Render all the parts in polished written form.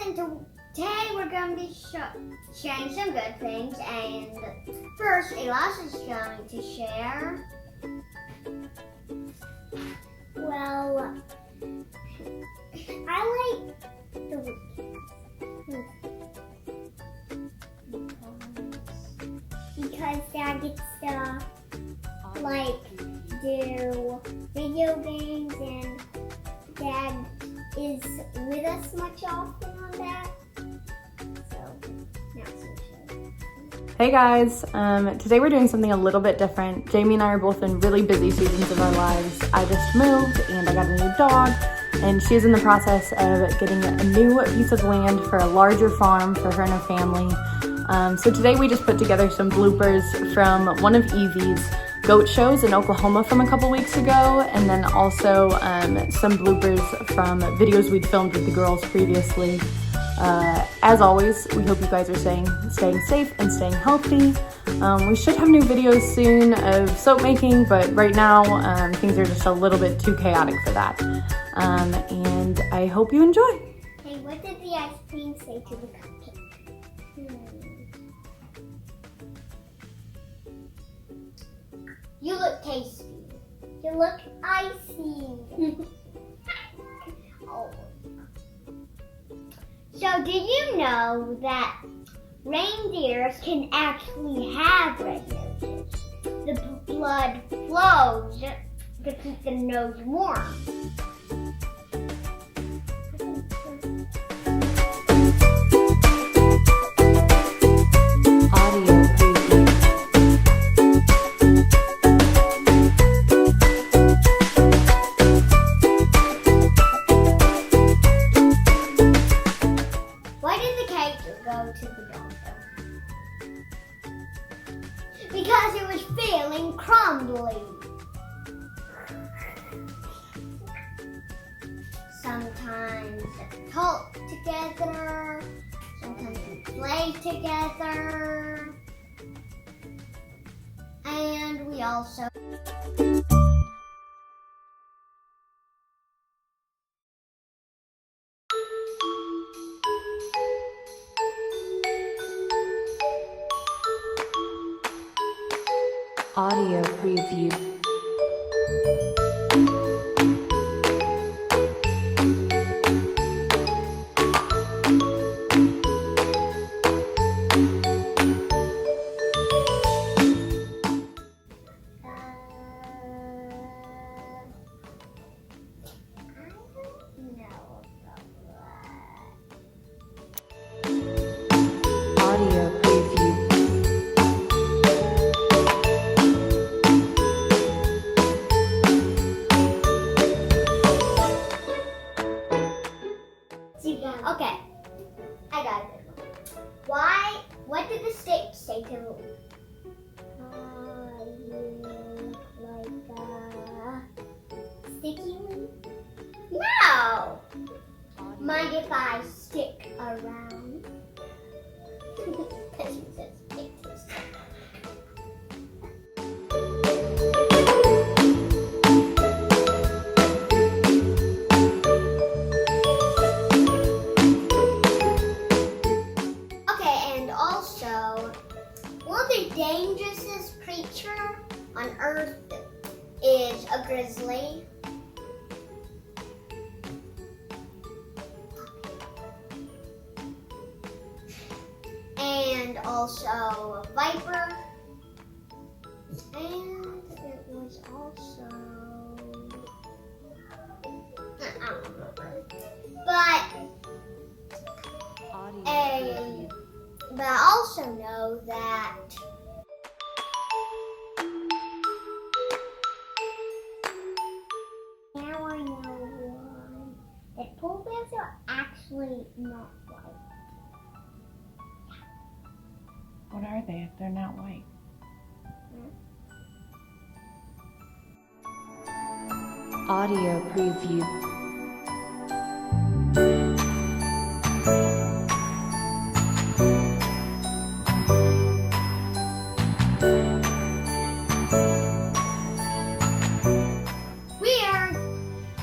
and today we're going to be sharing some good things. And first, Elias is going to share. Well, I like the weekends because Dad gets to do video games, and Dad is with us much often on that. So now Hey guys, today we're doing something a little bit different. Jamie and I are both in really busy seasons of our lives. I just moved and I got a new dog, and she's in the process of getting a new piece of land for a larger farm for her and her family. So today we just put together some bloopers from one of Evie's goat shows in Oklahoma from a couple weeks ago, and then also some bloopers from videos we'd filmed with the girls previously. As always, we hope you guys are staying safe and staying healthy. We should have new videos soon of soap making, but right now things are just a little bit too chaotic for that. And I hope you enjoy. Hey, what did the ice cream say to the cupcake? You look tasty. You look icy. Oh. So did you know that reindeers can actually have red noses? The blood flows to keep the nose warm. Go to the doctor because it was feeling crumbly. Sometimes they talk together, sometimes they play together, and we also Audio preview. Okay, I got it. What did the stick say to me? Sticky one? No! Mind if I stick around? Because it says stick to stick. The dangerousest creature on earth is a grizzly. And also a viper. And it was also, I don't remember. But I also know that now I know one. That polar bears are actually not white. What are they if they're not white? Audio preview.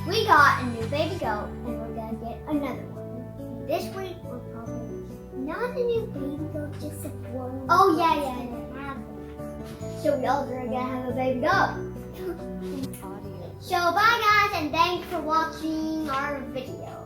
We got a new baby goat, and we're gonna get another one. This week we're one. Oh yeah, yeah, yeah. So we all are gonna have a baby dog. So bye guys, and thanks for watching our video.